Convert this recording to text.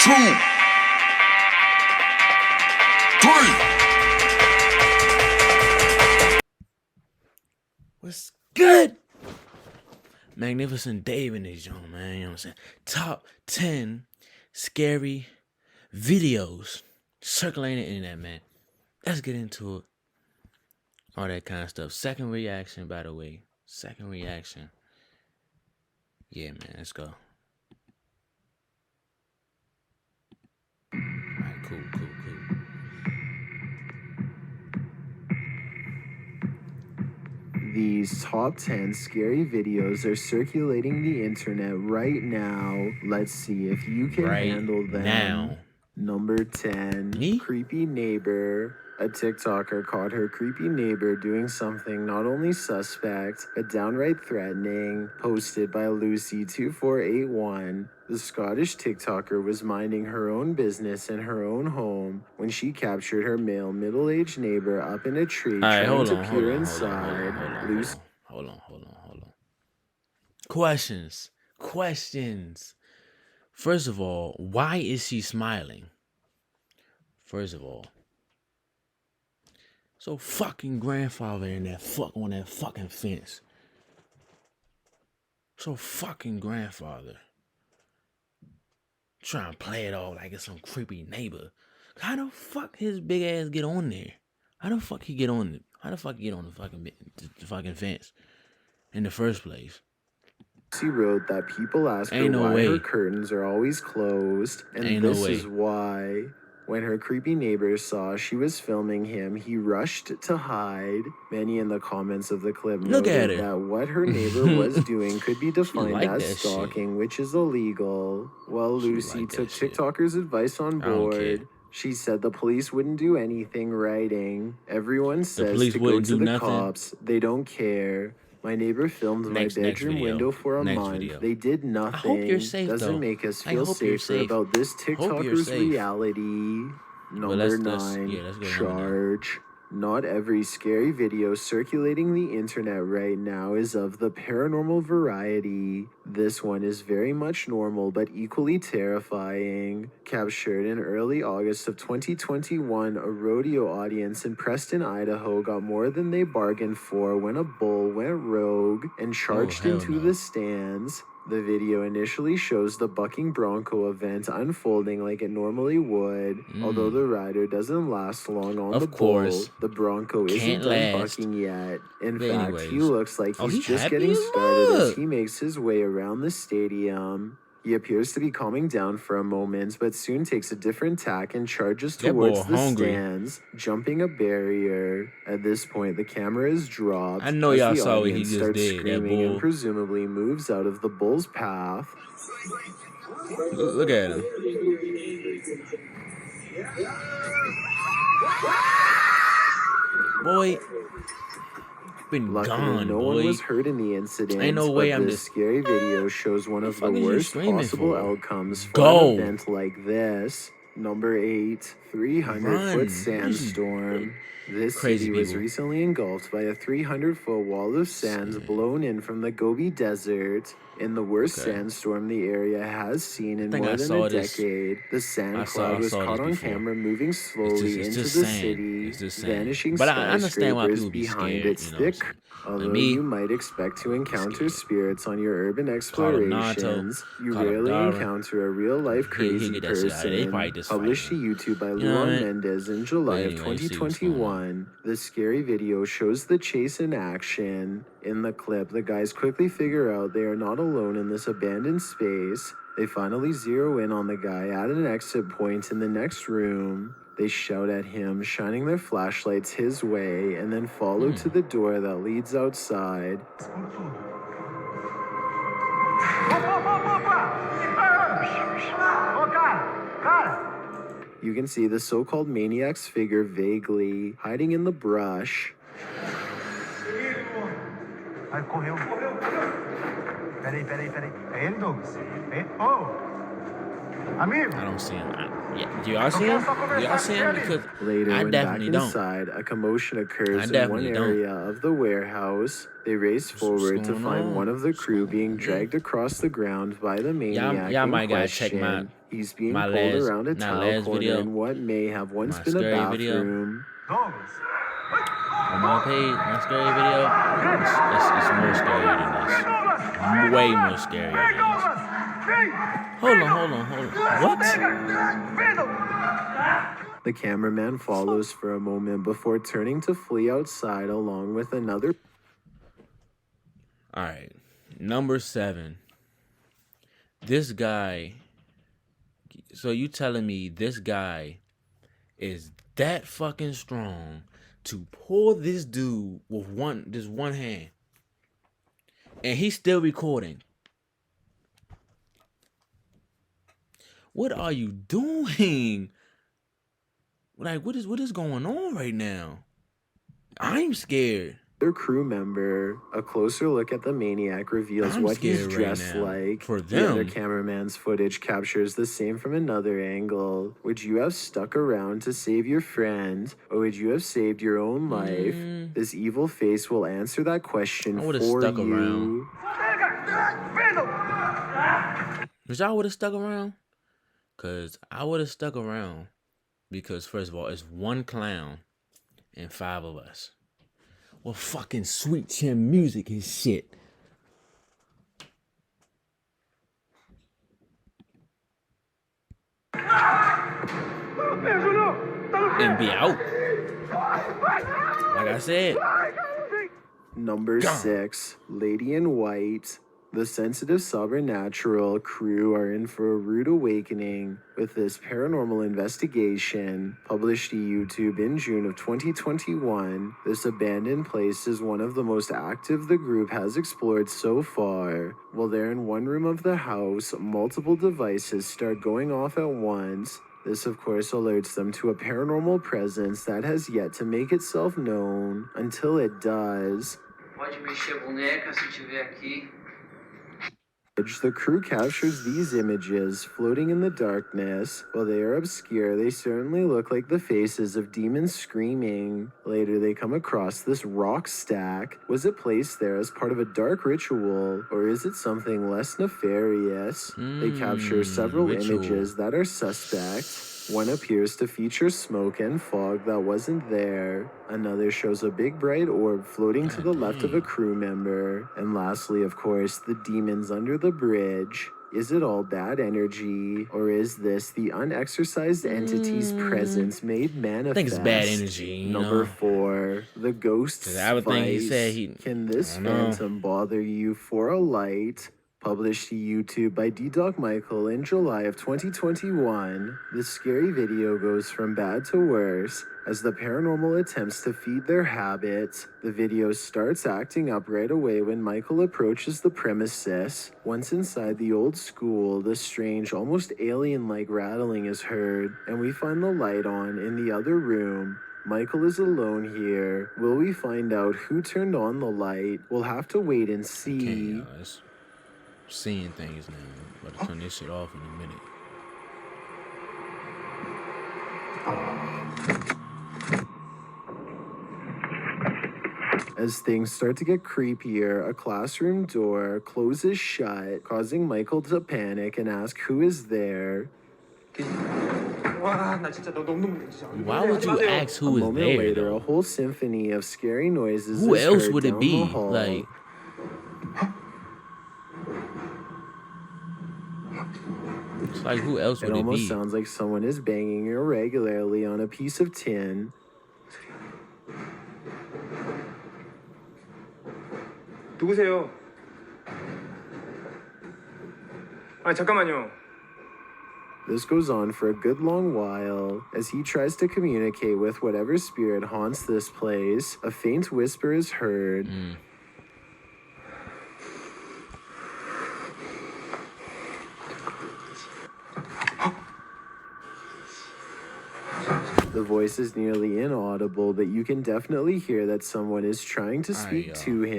2, 3. What's good? Magnificent Dave in this joint, man. You know what I'm saying? Top 10 scary videos circulating the internet, man. Let's get into it. All that kind of stuff. Second reaction, by the way. Second reaction. Yeah, man. Let's go. Alright, cool. These top 10 scary videos are circulating the internet right now. Let's see if you can handle them. Now. Number 10, Me? Creepy Neighbor. A TikToker caught her creepy neighbor doing something not only suspect, but downright threatening. Posted by Lucy2481. The Scottish TikToker was minding her own business in her own home when she captured her male middle-aged neighbor up in a tree trying to peer inside. Hold on. Questions. First of all, why is she smiling? First of all. So fucking grandfather in that on that fucking fence. So fucking grandfather. Trying to play it off like it's some creepy neighbor. How the fuck his big ass get on there? How the fuck he get on it? How the fuck he get on the fucking fence in the first place? She wrote that people ask her why her curtains are always closed, and this is why. When her creepy neighbor saw she was filming him, he rushed to hide. Many in the comments of the clip noted that what her neighbor was doing could be defined as stalking, which is illegal. While Lucy took TikToker's advice on board, she said the police wouldn't do anything, writing, "Everyone says to go to the cops. They don't care. My neighbor filmed my bedroom window for a month. They did nothing. I hope you're safe, Doesn't make us feel safer about this TikToker's reality." Number 9, charge. Not every scary video circulating the internet right now is of the paranormal variety. This one is very much normal but equally terrifying. Captured in early August of 2021, a rodeo audience in Preston, Idaho got more than they bargained for when a bull went rogue and charged into the stands. The video initially shows the bucking bronco event unfolding like it normally would. Although the rider doesn't last long on the bull, the bronco isn't done bucking yet. In fact, he looks like he's just getting started as he makes his way around the stadium. He appears to be calming down for a moment, but soon takes a different tack and charges towards the stands, jumping a barrier. At this point, the camera is dropped. I know y'all saw what he just did. That bull and presumably moves out of the bull's path. Look at him. Boy. Luckily, no one was hurt in the incident. Ain't no way this scary video shows one of the worst possible outcomes for an event like this. Number 8, 300-foot sandstorm. This city was recently engulfed by a 300-foot wall of sand blown in from the Gobi Desert. In the worst sandstorm the area has seen in more than a decade, the sand cloud was caught on camera moving slowly into the city, vanishing skyscrapers behind its thick. Although you might expect to encounter spirits on your urban explorations, you rarely encounter a real-life crazy person. Published to YouTube by Luan Mendez in July of 2021, the scary video shows the chase in action. In the clip, the guys quickly figure out they are not alone in this abandoned space. They finally zero in on the guy at an exit point in the next room. They shout at him, shining their flashlights his way, and then follow to the door that leads outside. You can see the so-called maniac's figure vaguely, hiding in the brush. I don't see him. Yeah, do y'all see him? Do y'all see him? Because later, I when definitely back don't. inside, a commotion occurs I in one definitely area don't. of the warehouse. They race forward to What's find going one on? of the crew being Yeah. dragged across the ground by the maniac Y'all in might gotta check question. He's being my pulled last, around a not tile last corner video, in what may have once my been a scary video. bathroom. On my page, my scary video, it's more scarier than this. Way more scarier than this. Hold on. What? The cameraman follows for a moment before turning to flee outside along with another. All right, number 7. This guy. So you telling me this guy is that fucking strong to pull this dude with one hand, and he's still recording? What are you doing? Like, what is going on right now? I'm scared. Their crew member. A closer look at the maniac reveals I'm what he's scared right dressed now like. for The other them. cameraman's footage captures the same from another angle. Would you have stuck around to save your friend, or would you have saved your own life? This evil face will answer that question I would have for stuck you. around. But y'all would have stuck around? Because I would have stuck around. Because, first of all, it's one clown and 5 of us. Well, fucking sweet chin music and shit. And be out. Like I said. Number 6, Lady in White. The sensitive Supernatural crew are in for a rude awakening with this paranormal investigation. Published to YouTube in June of 2021, this abandoned place is one of the most active the group has explored so far. While they're in one room of the house, multiple devices start going off at once. This, of course, alerts them to a paranormal presence that has yet to make itself known. Until it does. Pode mexer a boneca se tiver aqui. The crew captures these images floating in the darkness. While they are obscure, they certainly look like the faces of demons screaming. Later, they come across this rock stack. Was it placed there as part of a dark ritual, or is it something less nefarious? They capture several images that are suspect. One appears to feature smoke and fog that wasn't there. Another shows a big bright orb floating to the left of a crew member. And lastly, of course, the demons under the bridge. Is it all bad energy, or is this the unexorcised entity's presence made manifest? I think it's bad energy, Number 4, the ghost's I would think he said he. Can this phantom bother you for a light? Published to YouTube by D-Dog Michael in July of 2021, this scary video goes from bad to worse. As the paranormal attempts to feed their habits, the video starts acting up right away when Michael approaches the premises. Once inside the old school, the strange, almost alien-like rattling is heard, and we find the light on in the other room. Michael is alone here. Will we find out who turned on the light? We'll have to wait and see. Seeing things now. I'm about to turn this shit off in a minute. As things start to get creepier, a classroom door closes shut, causing Michael to panic and ask who is there. Why would you ask who is there? A moment later, a whole symphony of scary noises. Who else would it be? Like, it's like, who else would it be? It almost sounds like someone is banging irregularly on a piece of tin. 누구세요? 아, 잠깐만요. This goes on for a good long while. As he tries to communicate with whatever spirit haunts this place, a faint whisper is heard. The voice is nearly inaudible, but you can definitely hear that someone is trying to speak to him.